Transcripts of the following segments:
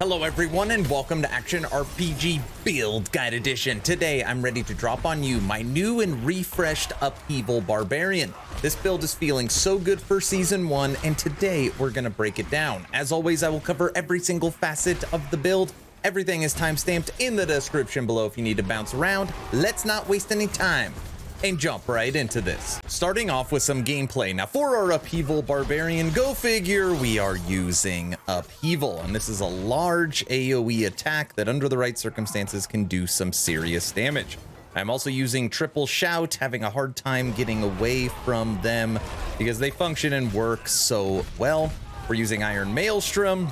Hello everyone and welcome to Action RPG Build Guide Edition. Today I'm ready to drop on you my new and refreshed Upheaval Barbarian. This build is feeling so good for Season 1 and today we're going to break it down. As always, I will cover every single facet of the build. Everything is timestamped in the description below if you need to bounce around. Let's not waste any time and jump right into this. Starting off with some gameplay. Now for our Upheaval Barbarian, go figure, we are using Upheaval, and this is a large AOE attack that under the right circumstances can do some serious damage. I'm also using Triple Shout, having a hard time getting away from them because they function and work so well. We're using Iron Maelstrom,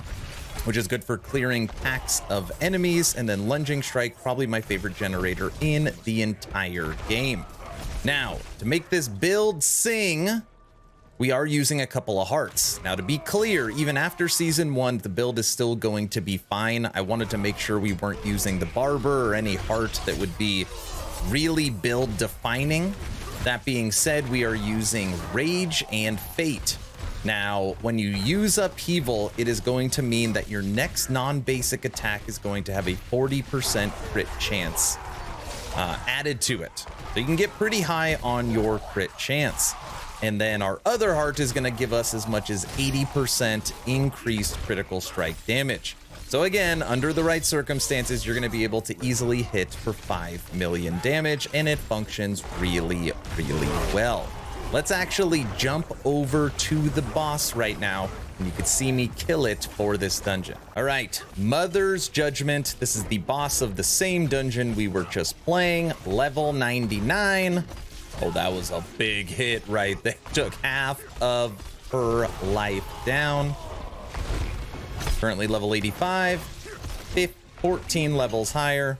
which is good for clearing packs of enemies, and then Lunging Strike, probably my favorite generator in the entire game. Now, to make this build sing, we are using a couple of hearts. Now, to be clear, even after Season 1, the build is still going to be fine. I wanted to make sure we weren't using the Barber or any heart that would be really build defining. That being said, we are using Rage and Fate. Now, when you use Upheaval, it is going to mean that your next non-basic attack is going to have a 40% crit chance added to it. So you can get pretty high on your crit chance. And then our other heart is going to give us as much as 80% increased critical strike damage. So again, under the right circumstances, you're going to be able to easily hit for 5 million damage, and it functions really, really well. Let's actually jump over to the boss right now, and you can see me kill it for this dungeon. All right, Mother's Judgment. This is the boss of the same dungeon we were just playing, level 99. Oh, that was a big hit right there. Took half of her life down. Currently level 85, 14 levels higher.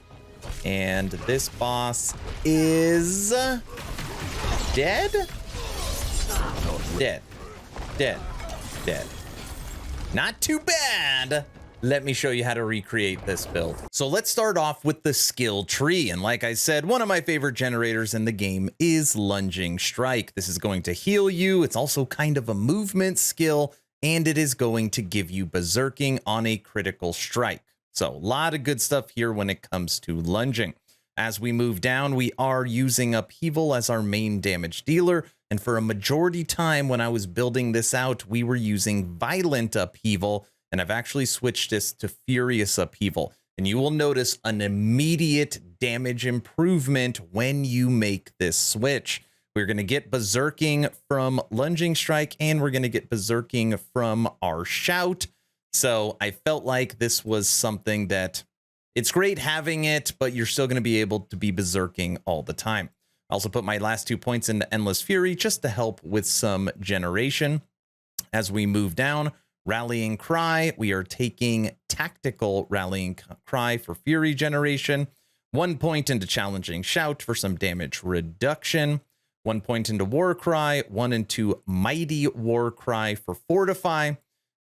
And this boss is dead? Dead. Not too bad. Let me show you how to recreate this build. So let's start off with the skill tree. And like I said, one of my favorite generators in the game is Lunging Strike. This is going to heal you. It's also kind of a movement skill, and it is going to give you berserking on a critical strike. So a lot of good stuff here when it comes to lunging. As we move down, we are using Upheaval as our main damage dealer. And for a majority time when I was building this out, we were using Violent Upheaval, and I've actually switched this to Furious Upheaval. And you will notice an immediate damage improvement when you make this switch. We're going to get berserking from Lunging Strike, and we're going to get berserking from our Shout. So I felt like this was something that it's great having it, but you're still going to be able to be berserking all the time. I also put my last 2 points into Endless Fury just to help with some generation. As we move down, Rallying Cry, we are taking Tactical Rallying Cry for Fury generation. 1 point into Challenging Shout for some damage reduction. 1 point into War Cry, 1 into Mighty War Cry for Fortify.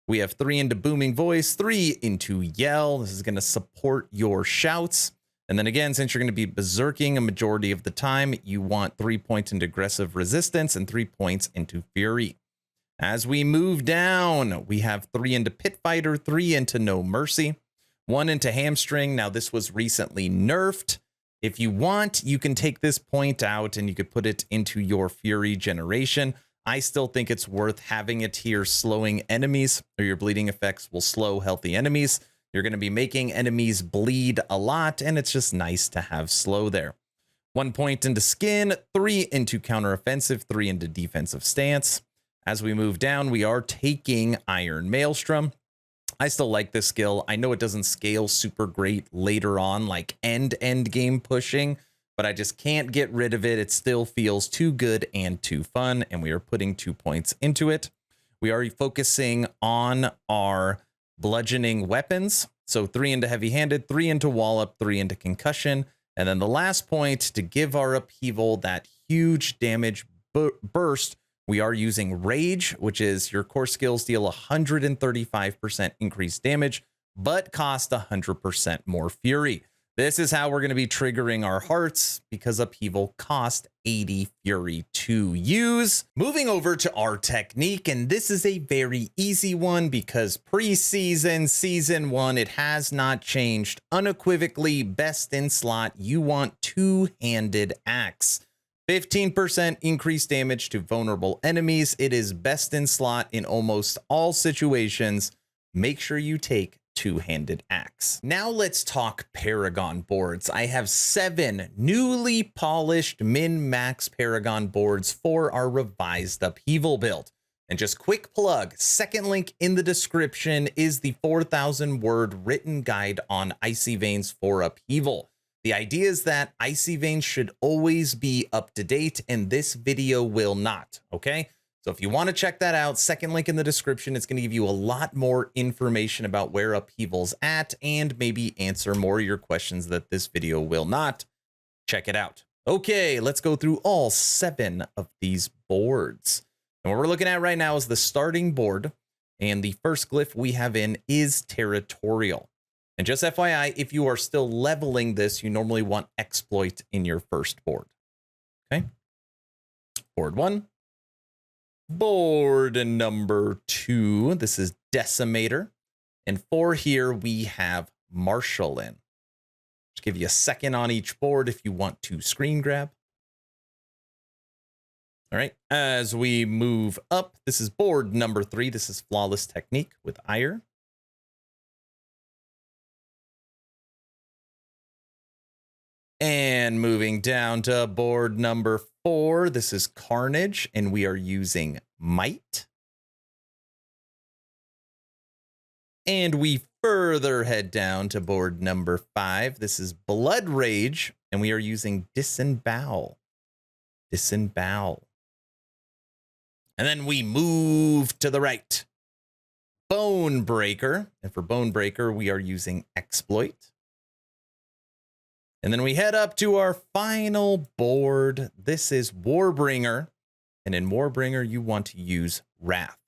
We have 3 into Booming Voice, 3 into Yell. This is going to support your shouts. And then again, since you're going to be berserking a majority of the time, you want 3 points into Aggressive Resistance and 3 points into Fury. As we move down, we have 3 into Pit Fighter, 3 into No Mercy, 1 into Hamstring. Now, this was recently nerfed. If you want, you can take this point out and you could put it into your Fury generation. I still think it's worth having it here, slowing enemies, or your bleeding effects will slow healthy enemies. You're going to be making enemies bleed a lot, and it's just nice to have slow there. 1 point into Skin, 3 into Counteroffensive, 3 into Defensive Stance. As we move down, we are taking Iron Maelstrom. I still like this skill. I know it doesn't scale super great later on, like end game pushing, but I just can't get rid of it. It still feels too good and too fun, and we are putting 2 points into it. We are focusing on our bludgeoning weapons. So 3 into Heavy-Handed, 3 into Wallop, 3 into Concussion, and then the last point to give our Upheaval that huge damage burst, we are using Rage, which is your core skills deal 135% increased damage, but cost 100% more Fury. This is how we're going to be triggering our hearts because Upheaval cost 80 Fury to use. Moving over to our technique, and this is a very easy one because preseason, season 1, it has not changed. Unequivocally, best in slot, you want two-handed axe. 15% increased damage to vulnerable enemies. It is best in slot in almost all situations. Make sure you take two-handed axe. Now let's talk Paragon boards. I have 7 newly polished min-max Paragon boards for our revised Upheaval build. And just quick plug, second link in the description is the 4,000-word written guide on Icy Veins for Upheaval. The idea is that Icy Veins should always be up to date, and this video will not, okay? So if you want to check that out, second link in the description, it's going to give you a lot more information about where Upheaval's at and maybe answer more of your questions that this video will not. Check it out. Okay, let's go through all 7 of these boards. And what we're looking at right now is the starting board, and the first glyph we have in is Territorial. And just FYI, if you are still leveling this, you normally want Exploit in your first board. Okay, board 1. Board number 2, this is Decimator. And for here, we have Marshal in. Just give you a second on each board if you want to screen grab. All right, as we move up, this is board number 3. This is Flawless Technique with Ire. And moving down to board number 4, this is Carnage, and we are using Might. And we further head down to board number 5. This is Blood Rage, and we are using Disembowel. Disembowel. And then we move to the right. Bone Breaker, and for Bone Breaker, we are using Exploit. And then we head up to our final board. This is Warbringer. And in Warbringer, you want to use Wrath.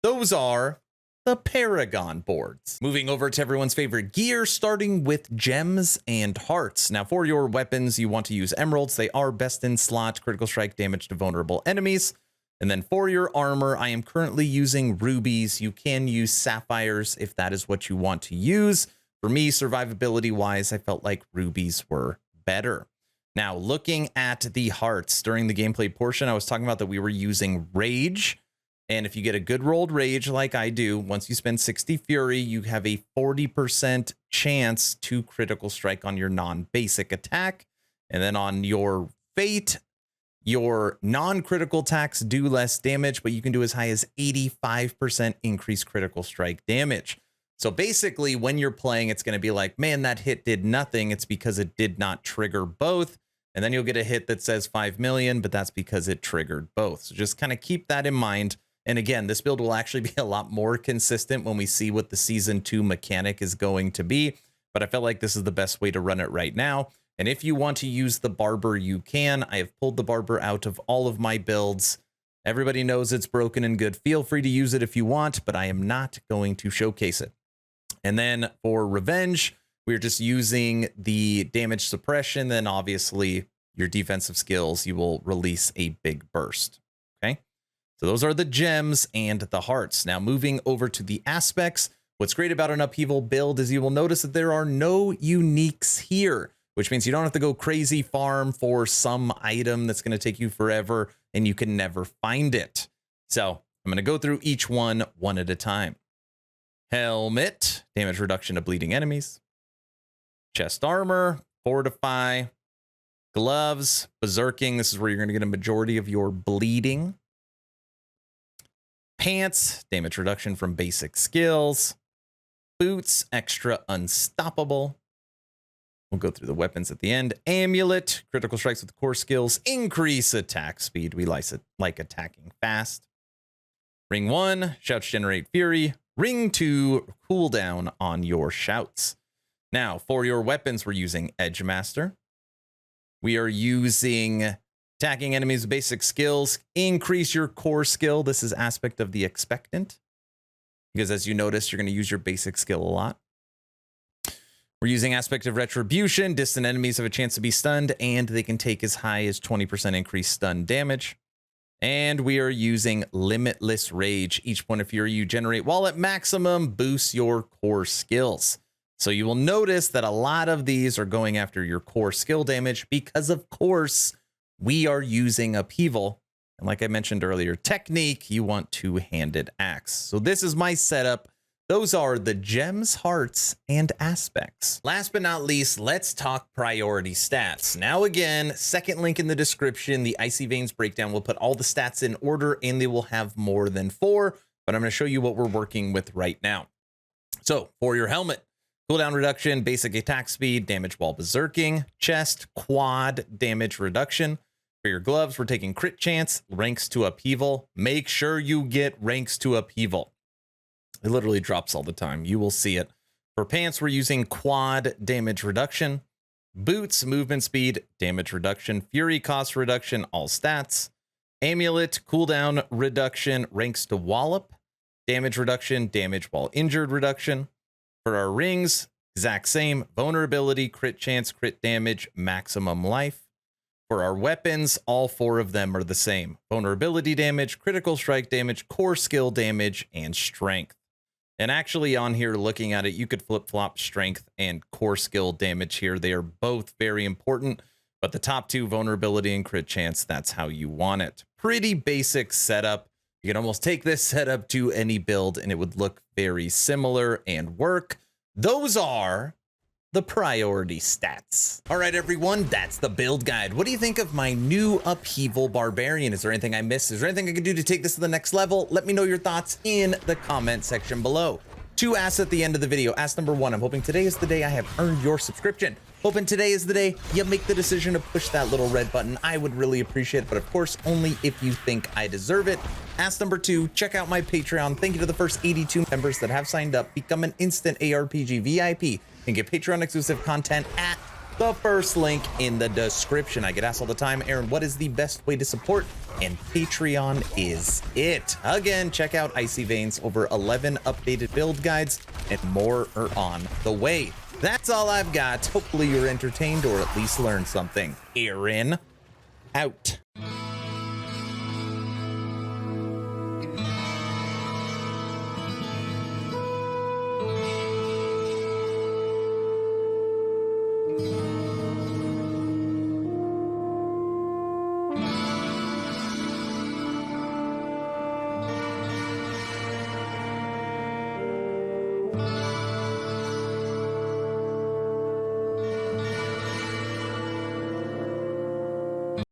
Those are the Paragon boards. Moving over to everyone's favorite gear, starting with gems and hearts. Now, for your weapons, you want to use emeralds. They are best in slot, critical strike damage to vulnerable enemies. And then for your armor, I am currently using rubies. You can use sapphires if that is what you want to use. For me, survivability-wise, I felt like rubies were better. Now, looking at the hearts during the gameplay portion, I was talking about that we were using Rage. And if you get a good rolled Rage like I do, once you spend 60 Fury, you have a 40% chance to critical strike on your non-basic attack. And then on your Fate, your non-critical attacks do less damage, but you can do as high as 85% increased critical strike damage. So basically, when you're playing, it's going to be like, man, that hit did nothing. It's because it did not trigger both. And then you'll get a hit that says 5 million, but that's because it triggered both. So just kind of keep that in mind. And again, this build will actually be a lot more consistent when we see what the Season 2 mechanic is going to be. But I felt like this is the best way to run it right now. And if you want to use the Barber, you can. I have pulled the Barber out of all of my builds. Everybody knows it's broken and good. Feel free to use it if you want, but I am not going to showcase it. And then for Revenge, we're just using the damage suppression. Then obviously your defensive skills, you will release a big burst. Okay, so those are the gems and the hearts. Now moving over to the aspects. What's great about an Upheaval build is you will notice that there are no uniques here, which means you don't have to go crazy farm for some item that's going to take you forever and you can never find it. So I'm going to go through each one at a time. Helmet, damage reduction to bleeding enemies. Chest armor, fortify. Gloves, berserking. This is where you're going to get a majority of your bleeding. Pants, damage reduction from basic skills. Boots, extra unstoppable. We'll go through the weapons at the end. Amulet, critical strikes with core skills. Increase attack speed. We like attacking fast. Ring 1, shouts generate fury. Ring 2, cooldown on your shouts. Now, for your weapons, we're using Edge Master. We are using attacking enemies with basic skills. Increase your core skill. This is aspect of the expectant, because as you notice, you're going to use your basic skill a lot. We're using Aspect of Retribution. Distant enemies have a chance to be stunned, and they can take as high as 20% increased stun damage. And we are using Limitless Rage. Each point of fury you generate while at maximum boosts your core skills. So you will notice that a lot of these are going after your core skill damage because, of course, we are using Upheaval. And like I mentioned earlier, technique, you want two-handed axe. So this is my setup. Those are the gems, hearts, and aspects. Last but not least, let's talk priority stats. Now again, second link in the description, the Icy Veins breakdown will put all the stats in order, and they will have more than 4, but I'm going to show you what we're working with right now. So for your helmet, cooldown reduction, basic attack speed, damage while berserking, chest, quad, damage reduction. For your gloves, we're taking crit chance, ranks to Upheaval. Make sure you get ranks to Upheaval. It literally drops all the time. You will see it. For pants, we're using quad damage reduction. Boots, movement speed, damage reduction. Fury cost reduction, all stats. Amulet, cooldown reduction, ranks to wallop. Damage reduction, damage while injured reduction. For our rings, exact same. Vulnerability, crit chance, crit damage, maximum life. For our weapons, all 4 of them are the same. Vulnerability damage, critical strike damage, core skill damage, and strength. And actually on here, looking at it, you could flip-flop strength and core skill damage here. They are both very important, but the top 2, vulnerability and crit chance, that's how you want it. Pretty basic setup. You can almost take this setup to any build and it would look very similar and work. Those are the priority stats. All right, everyone, that's the build guide. What do you think of my new Upheaval Barbarian? Is there anything I missed? Is there anything I could do to take this to the next level? Let me know your thoughts in the comment section below. 2 asks at the end of the video. Ask number 1, I'm hoping today is the day I have earned your subscription. Hoping today is the day you make the decision to push that little red button. I would really appreciate it, but of course, only if you think I deserve it. Ask number 2, check out my Patreon. Thank you to the first 82 members that have signed up. Become an instant ARPG VIP and get Patreon exclusive content at the first link in the description. I get asked all the time, Aaron, what is the best way to support? And Patreon is it. Again, check out Icy Veins, over 11 updated build guides, and more are on the way. That's all I've got. Hopefully you're entertained or at least learned something. Aaron, out.